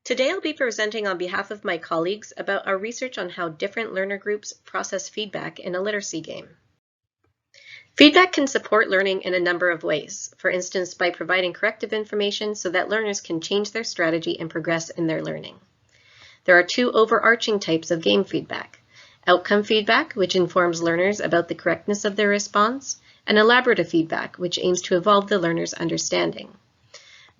Today I'll be presenting on behalf of my colleagues about our research on how different learner groups process feedback in a literacy game. Feedback can support learning in a number of ways, for instance by providing corrective information so that learners can change their strategy and progress in their learning. There are two overarching types of game feedback: outcome feedback, which informs learners about the correctness of their response, and elaborative feedback, which aims to evolve the learner's understanding.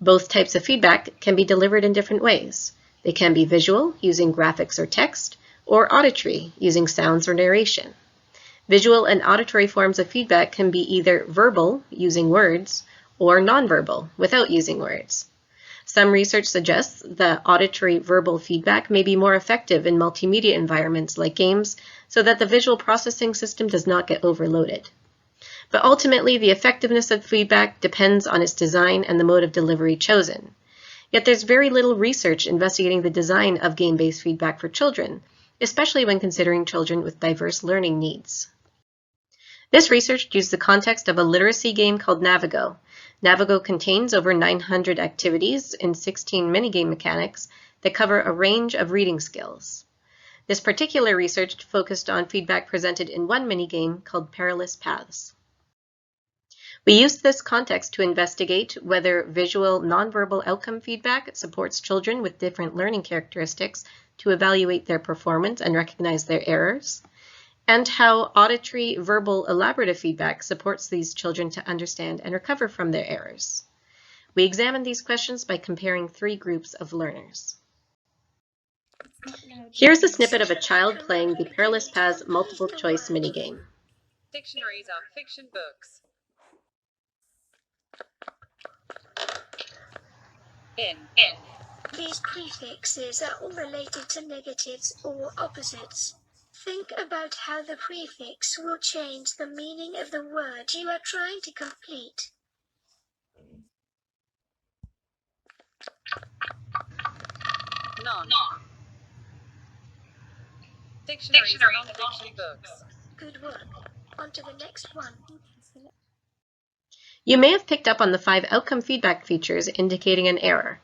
Both types of feedback can be delivered in different ways. They can be visual, using graphics or text, or auditory, using sounds or narration. Visual and auditory forms of feedback can be either verbal, using words, or nonverbal, without using words. Some research suggests that auditory verbal feedback may be more effective in multimedia environments like games, so that the visual processing system does not get overloaded. But ultimately, the effectiveness of feedback depends on its design and the mode of delivery chosen. Yet there's very little research investigating the design of game-based feedback for children, especially when considering children with diverse learning needs. This research used the context of a literacy game called Navigo. Navigo contains over 900 activities in 16 minigame mechanics that cover a range of reading skills. This particular research focused on feedback presented in one minigame called Perilous Paths. We used this context to investigate whether visual nonverbal outcome feedback supports children with different learning characteristics to evaluate their performance and recognize their errors, and how auditory verbal elaborative feedback supports these children to understand and recover from their errors. We examined these questions by comparing three groups of learners. Here's a snippet of a child playing the Perilous Paths multiple choice minigame. Dictionaries are fiction books. In. These prefixes are all related to negatives or opposites. Think about how the prefix will change the meaning of the word you are trying to complete. Non. Dictionaries are non-fiction books. Good work. On to the next one. You may have picked up on the 5 outcome feedback features indicating an error.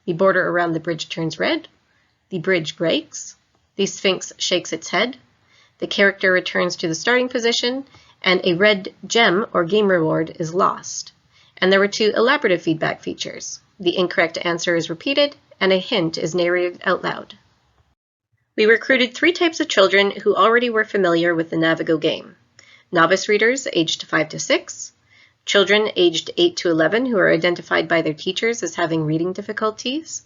The border around the bridge turns red, the bridge breaks, the Sphinx shakes its head, the character returns to the starting position, and a red gem or game reward is lost. And there were 2 elaborative feedback features. The incorrect answer is repeated, and a hint is narrated out loud. We recruited 3 types of children who already were familiar with the Navigo game: novice readers aged 5 to 6, children aged 8 to 11 who are identified by their teachers as having reading difficulties,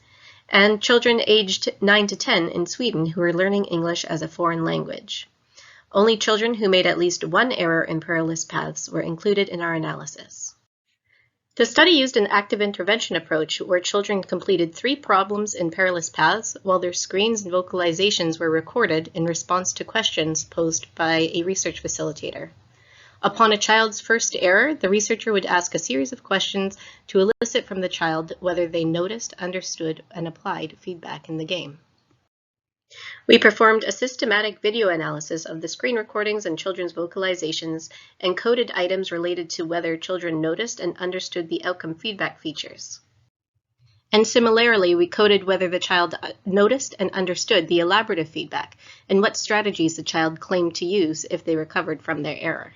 and children aged 9 to 10 in Sweden who are learning English as a foreign language. Only children who made at least 1 error in Perilous Paths were included in our analysis. The study used an active intervention approach where children completed 3 problems in Perilous Paths while their screens and vocalizations were recorded in response to questions posed by a research facilitator. Upon a child's first error, the researcher would ask a series of questions to elicit from the child whether they noticed, understood, and applied feedback in the game. We performed a systematic video analysis of the screen recordings and children's vocalizations and coded items related to whether children noticed and understood the outcome feedback features. And similarly, we coded whether the child noticed and understood the elaborative feedback and what strategies the child claimed to use if they recovered from their error.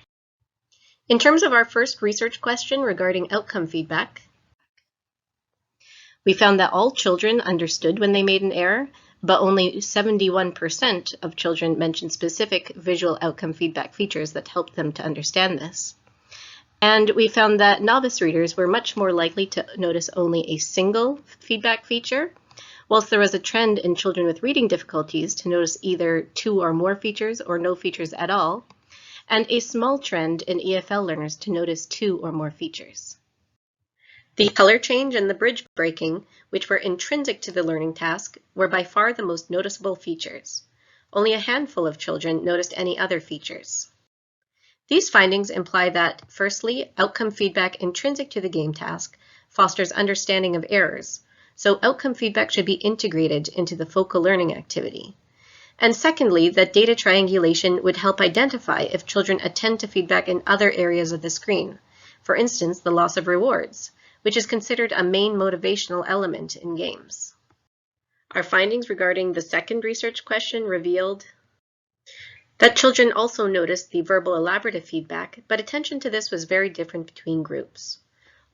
In terms of our first research question regarding outcome feedback, we found that all children understood when they made an error, but only 71% of children mentioned specific visual outcome feedback features that helped them to understand this. And we found that novice readers were much more likely to notice only a single feedback feature, whilst there was a trend in children with reading difficulties to notice either 2 or more features or no features at all, and a small trend in EFL learners to notice 2 or more features. The color change and the bridge breaking, which were intrinsic to the learning task, were by far the most noticeable features. Only a handful of children noticed any other features. These findings imply that, firstly, outcome feedback intrinsic to the game task fosters understanding of errors, so outcome feedback should be integrated into the focal learning activity. And secondly, that data triangulation would help identify if children attend to feedback in other areas of the screen, for instance, the loss of rewards, which is considered a main motivational element in games. Our findings regarding the second research question revealed that children also noticed the verbal elaborative feedback, but attention to this was very different between groups.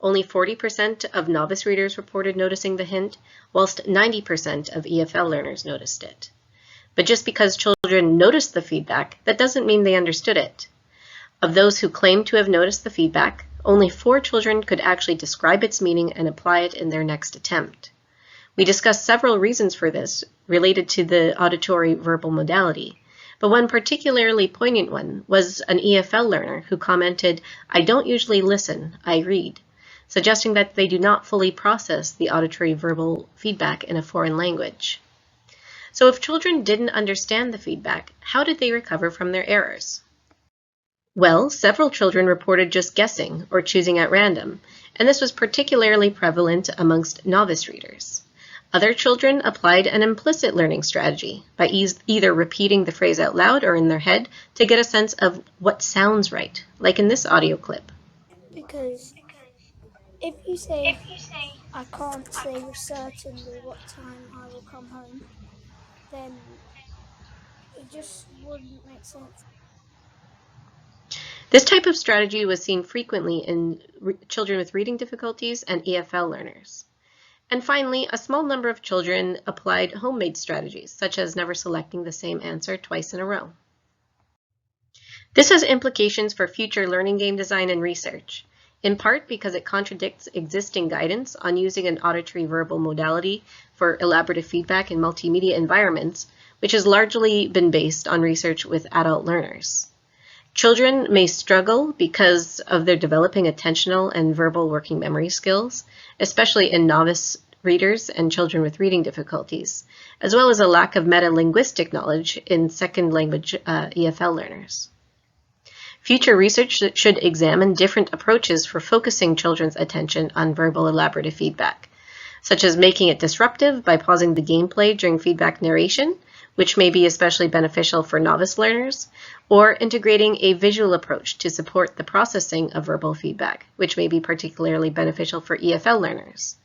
Only 40% of novice readers reported noticing the hint, whilst 90% of EFL learners noticed it. But just because children noticed the feedback, that doesn't mean they understood it. Of those who claimed to have noticed the feedback, only 4 children could actually describe its meaning and apply it in their next attempt. We discussed several reasons for this related to the auditory verbal modality, but one particularly poignant one was an EFL learner who commented, "I don't usually listen, I read," suggesting that they do not fully process the auditory verbal feedback in a foreign language. So if children didn't understand the feedback, how did they recover from their errors? Well, several children reported just guessing or choosing at random, and this was particularly prevalent amongst novice readers. Other children applied an implicit learning strategy by either repeating the phrase out loud or in their head to get a sense of what sounds right, like in this audio clip. Because if you say, "I can't say with certainty what time I will come home," then it just wouldn't make sense. This type of strategy was seen frequently in children with reading difficulties and EFL learners. And finally, a small number of children applied homemade strategies, such as never selecting the same answer twice in a row. This has implications for future learning game design and research, in part because it contradicts existing guidance on using an auditory verbal modality for elaborative feedback in multimedia environments, which has largely been based on research with adult learners. Children may struggle because of their developing attentional and verbal working memory skills, especially in novice readers and children with reading difficulties, as well as a lack of meta-linguistic knowledge in second language EFL learners. Future research should examine different approaches for focusing children's attention on verbal elaborative feedback, such as making it disruptive by pausing the gameplay during feedback narration, which may be especially beneficial for novice learners, or integrating a visual approach to support the processing of verbal feedback, which may be particularly beneficial for EFL learners.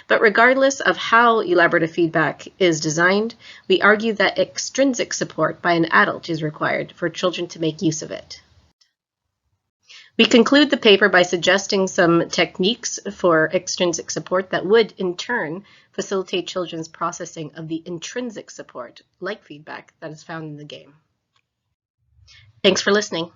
But regardless of how elaborative feedback is designed, we argue that extrinsic support by an adult is required for children to make use of it. We conclude the paper by suggesting some techniques for extrinsic support that would, in turn, facilitate children's processing of the intrinsic support, like feedback, that is found in the game. Thanks for listening.